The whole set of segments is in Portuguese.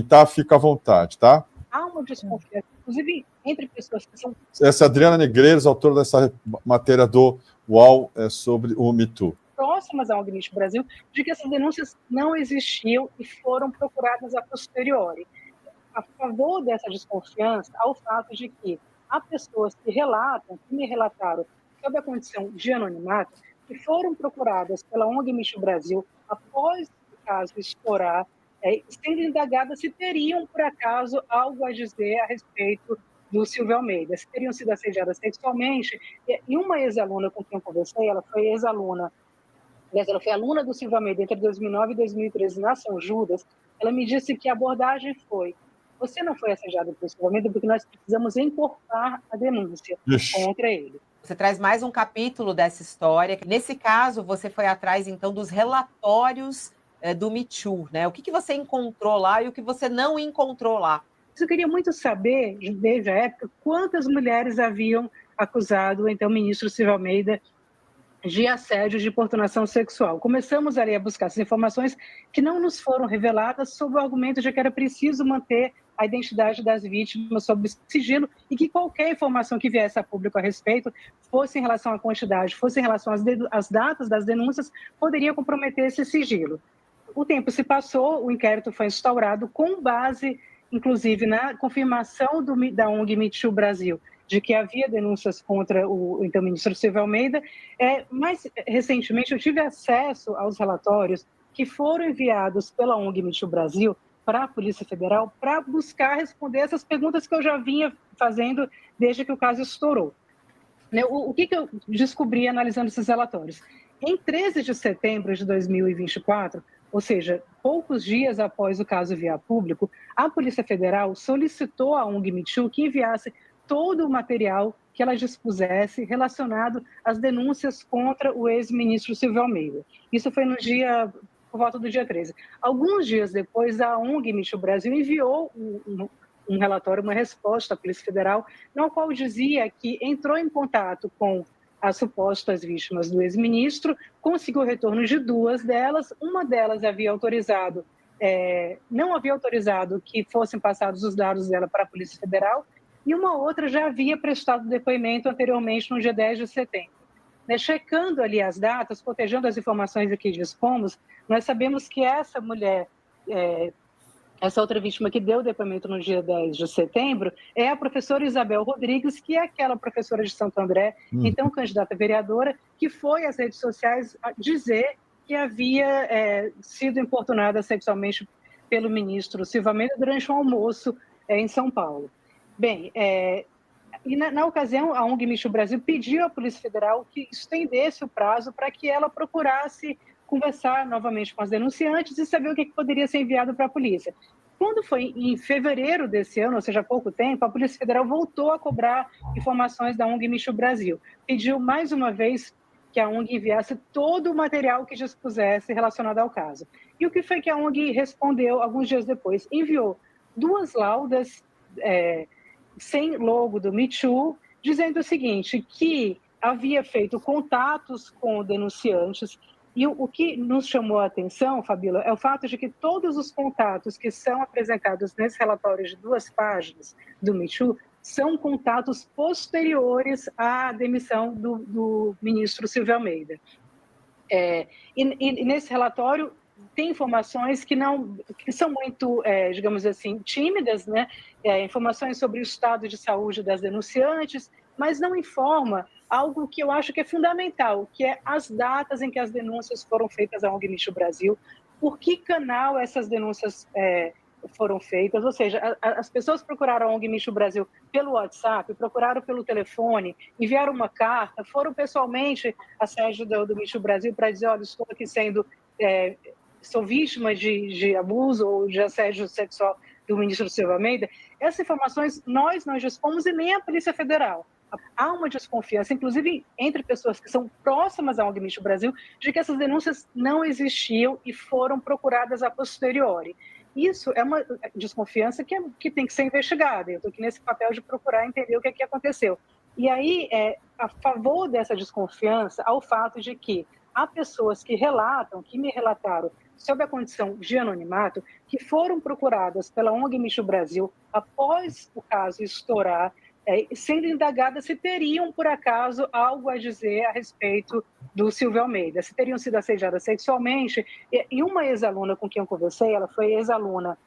Tá, fica à vontade, tá? Há uma desconfiança, inclusive entre pessoas que são... Essa é a Adriana Negreiros, autora dessa matéria do UOL sobre o Me Too. Próximas ao Amnistia Brasil, de que essas denúncias não existiam e foram procuradas a posteriori. A favor dessa desconfiança, há o fato de que há pessoas que relatam, que me relataram sobre a condição de anonimato, que foram procuradas pela ONG Amnistia Brasil após o caso estourar, sendo indagadas se teriam, por acaso, algo a dizer a respeito do Silvio Almeida, se teriam sido assediadas sexualmente. E uma ex-aluna com quem eu conversei, ela foi ex-aluna, aliás, ela foi aluna do Silvio Almeida entre 2009 e 2013 na São Judas. Ela me disse que a abordagem foi: você não foi assediado pelo Silvio Almeida porque nós precisamos encorpar a denúncia contra ele. Você traz mais um capítulo dessa história. Nesse caso, você foi atrás, então, dos relatórios do Me Too, né? O que você encontrou lá e o que você não encontrou lá? Eu queria muito saber, desde a época, quantas mulheres haviam acusado, então, o ministro Silvio Almeida de assédio, de importunação sexual. Começamos ali a buscar essas informações que não nos foram reveladas sob o argumento de que era preciso manter a identidade das vítimas sob sigilo e que qualquer informação que viesse a público a respeito, fosse em relação à quantidade, fosse em relação às datas das denúncias, poderia comprometer esse sigilo. O tempo se passou, o inquérito foi instaurado com base, inclusive, na confirmação da ONG Me Too Brasil, de que havia denúncias contra o então ministro Silvio Almeida. Mais recentemente, eu tive acesso aos relatórios que foram enviados pela ONG Me Too Brasil para a Polícia Federal para buscar responder essas perguntas que eu já vinha fazendo desde que o caso estourou. O que eu descobri analisando esses relatórios? Em 13 de setembro de 2024, ou seja, poucos dias após o caso vir a público, a Polícia Federal solicitou à ONG Me Too que enviasse todo o material que ela dispusesse relacionado às denúncias contra o ex-ministro Silvio Almeida. Isso foi por volta do dia 13. Alguns dias depois, a ONG Me Too Brasil enviou um relatório, uma resposta à Polícia Federal, no qual dizia que entrou em contato com as supostas vítimas do ex-ministro, conseguiu o retorno de duas delas. Uma delas não havia autorizado que fossem passados os dados dela para a Polícia Federal, e uma outra já havia prestado depoimento anteriormente no dia 10 de setembro. Checando ali as datas, cotejando as informações aqui dispomos, nós sabemos que essa mulher, essa outra vítima que deu depoimento no dia 10 de setembro, é a professora Isabel Rodrigues, que é aquela professora de Santo André, então candidata a vereadora, que foi às redes sociais dizer que havia sido importunada sexualmente pelo ministro Silvio Almeida durante um almoço em São Paulo. Bem, e na ocasião, a ONG Me Too Brasil pediu à Polícia Federal que estendesse o prazo para que ela procurasse conversar novamente com as denunciantes e saber o que poderia ser enviado para a polícia. Quando foi em fevereiro desse ano, ou seja, há pouco tempo, a Polícia Federal voltou a cobrar informações da ONG Me Too Brasil. Pediu mais uma vez que a ONG enviasse todo o material que dispusesse relacionado ao caso. E o que foi que a ONG respondeu alguns dias depois? Enviou 2 laudas sem logo do Me Too, dizendo o seguinte, que havia feito contatos com denunciantes, e o que nos chamou a atenção, Fabíola, é o fato de que todos os contatos que são apresentados nesse relatório de 2 páginas do Me Too são contatos posteriores à demissão do ministro Silvio Almeida. E nesse relatório tem informações que são muito, digamos assim, tímidas, né? Informações sobre o estado de saúde das denunciantes, mas não informa algo que eu acho que é fundamental, que é as datas em que as denúncias foram feitas à ONG Me Too Brasil, por que canal essas denúncias foram feitas, ou seja, as pessoas procuraram a ONG Me Too Brasil pelo WhatsApp, procuraram pelo telefone, enviaram uma carta, foram pessoalmente à sede do Me Too Brasil para dizer, olha, estou aqui sou vítima de abuso ou de assédio sexual do ministro Silvio Almeida. Essas informações nós não dispomos e nem a Polícia Federal. Há uma desconfiança, inclusive entre pessoas que são próximas à ONG Me Too Brasil, de que essas denúncias não existiam e foram procuradas a posteriori. Isso é uma desconfiança que tem que ser investigada. Eu estou aqui nesse papel de procurar entender o que aconteceu. E aí, a favor dessa desconfiança, há o fato de que há pessoas que me relataram sob a condição de anonimato, que foram procuradas pela ONG Me Too Brasil após o caso estourar, sendo indagadas se teriam, por acaso, algo a dizer a respeito do Silvio Almeida, se teriam sido assediadas sexualmente. E uma ex-aluna com quem eu conversei, ela foi ex-aluna,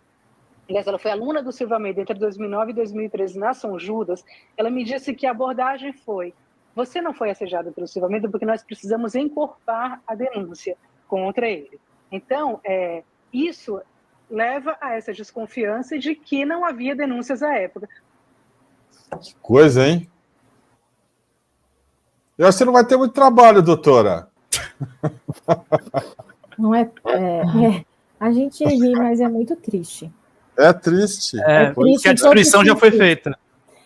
aliás, ela foi aluna do Silvio Almeida entre 2009 e 2013 na São Judas. Ela me disse que a abordagem foi: você não foi assediada pelo Silvio Almeida porque nós precisamos encorpar a denúncia contra ele. Então, isso leva a essa desconfiança de que não havia denúncias à época. Que coisa, hein? Eu acho que você não vai ter muito trabalho, doutora. Não é, a gente ri, mas é muito triste. É triste. É triste porque a destruição já foi feita.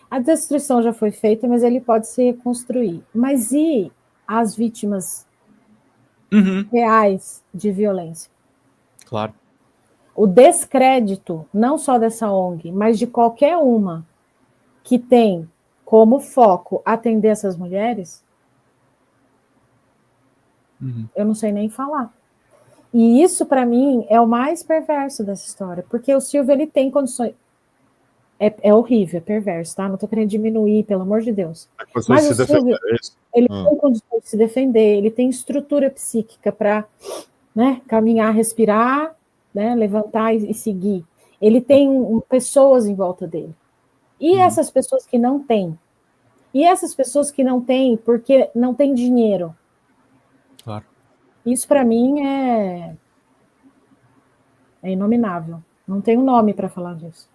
A destruição já foi feita, mas ele pode se reconstruir. Mas e as vítimas reais de violência? Claro. O descrédito, não só dessa ONG, mas de qualquer uma que tem como foco atender essas mulheres, eu não sei nem falar. E isso, para mim, é o mais perverso dessa história, porque o Silvio, ele tem condições... É horrível, é perverso, tá? Não estou querendo diminuir, pelo amor de Deus. Mas o Silvio, ele tem condições de se defender, ele tem estrutura psíquica para, né, caminhar, respirar, né, levantar e seguir. Ele tem pessoas em volta dele. E essas pessoas que não têm? E essas pessoas que não têm porque não têm dinheiro? Claro. Isso, para mim, é inominável. Não tem um nome para falar disso.